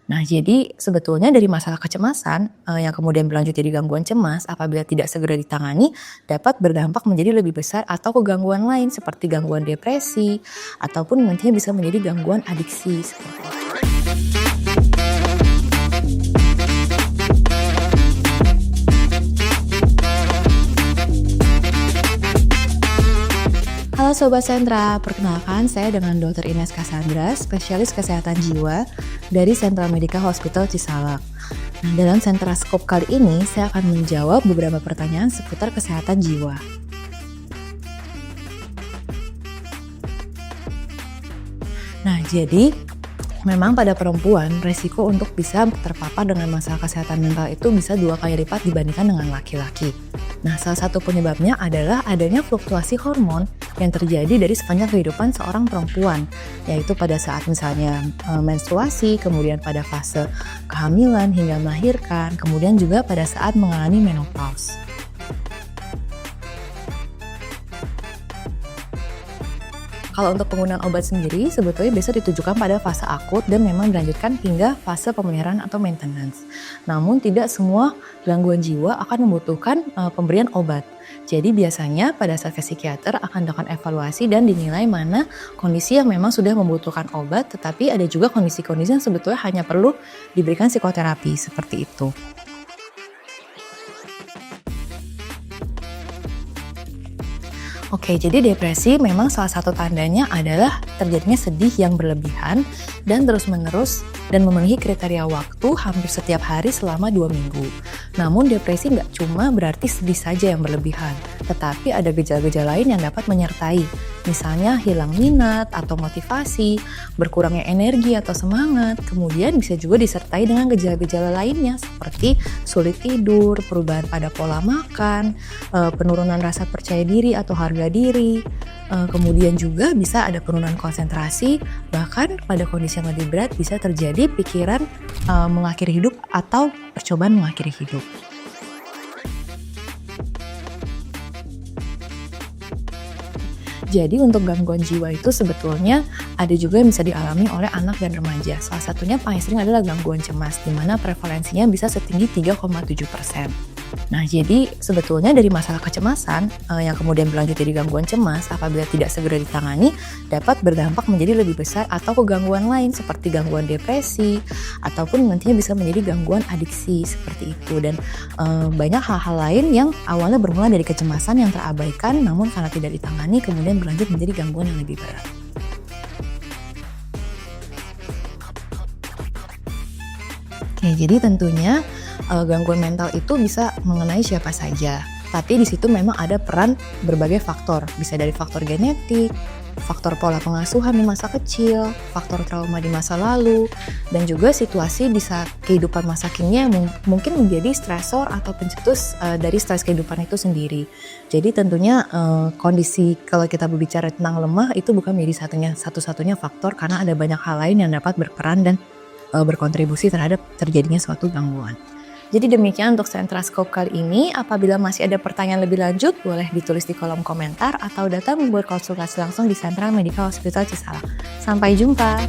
Nah, jadi sebetulnya dari masalah kecemasan yang kemudian berlanjut jadi gangguan cemas apabila tidak segera ditangani dapat berdampak menjadi lebih besar atau ke gangguan lain seperti gangguan depresi ataupun nantinya bisa menjadi gangguan adiksi seperti itu. Halo Sobat Sentra, perkenalkan saya dengan Dr. Ines Cassandra, spesialis kesehatan jiwa dari Sentra Medica Hospital Cisalak. Nah, dalam Sentra Scope kali ini, saya akan menjawab beberapa pertanyaan seputar kesehatan jiwa. Nah, jadi memang pada perempuan, resiko untuk bisa terpapar dengan masalah kesehatan mental itu bisa 2 kali lipat dibandingkan dengan laki-laki. Nah, salah satu penyebabnya adalah adanya fluktuasi hormon yang terjadi dari sepanjang kehidupan seorang perempuan, yaitu pada saat misalnya menstruasi, kemudian pada fase kehamilan hingga melahirkan, kemudian juga pada saat mengalami menopause. Kalau untuk penggunaan obat sendiri, sebetulnya bisa ditujukan pada fase akut dan memang dilanjutkan hingga fase pemeliharaan atau maintenance. Namun tidak semua gangguan jiwa akan membutuhkan pemberian obat. Jadi biasanya pada saat ke psikiater akan dilakukan evaluasi dan dinilai mana kondisi yang memang sudah membutuhkan obat, tetapi ada juga kondisi-kondisi yang sebetulnya hanya perlu diberikan psikoterapi seperti itu. Oke, jadi depresi memang salah satu tandanya adalah terjadinya sedih yang berlebihan dan terus-menerus dan memenuhi kriteria waktu hampir setiap hari selama 2 minggu. Namun depresi nggak cuma berarti sedih saja yang berlebihan, tetapi ada gejala-gejala lain yang dapat menyertai. Misalnya hilang minat atau motivasi, berkurangnya energi atau semangat, kemudian bisa juga disertai dengan gejala-gejala lainnya seperti sulit tidur, perubahan pada pola makan, penurunan rasa percaya diri atau harga diri, kemudian juga bisa ada penurunan konsentrasi, bahkan pada kondisi yang lebih berat bisa terjadi pikiran mengakhiri hidup atau percobaan mengakhiri hidup. Jadi untuk gangguan jiwa itu sebetulnya ada juga yang bisa dialami oleh anak dan remaja. Salah satunya paling sering adalah gangguan cemas, di mana prevalensinya bisa setinggi 3,7%. Nah, jadi sebetulnya dari masalah kecemasan yang kemudian berlanjut jadi gangguan cemas apabila tidak segera ditangani dapat berdampak menjadi lebih besar atau ke gangguan lain seperti gangguan depresi ataupun nantinya bisa menjadi gangguan adiksi seperti itu. Dan banyak hal-hal lain yang awalnya bermula dari kecemasan yang terabaikan namun karena tidak ditangani kemudian berlanjut menjadi gangguan yang lebih berat. Oke, jadi tentunya gangguan mental itu bisa mengenai siapa saja. Tapi di situ memang ada peran berbagai faktor. Bisa dari faktor genetik, faktor pola pengasuhan di masa kecil, faktor trauma di masa lalu, dan juga situasi di saat kehidupan masa kini yang mungkin menjadi stresor atau pencetus dari stres kehidupan itu sendiri. Jadi tentunya kondisi kalau kita berbicara tentang lemah itu bukan menjadi satu-satunya faktor karena ada banyak hal lain yang dapat berperan dan berkontribusi terhadap terjadinya suatu gangguan. Jadi demikian untuk Sentra Scope kali ini. Apabila masih ada pertanyaan lebih lanjut, boleh ditulis di kolom komentar atau datang membuat konsultasi langsung di Sentra Medica Hospital Cisalak. Sampai jumpa!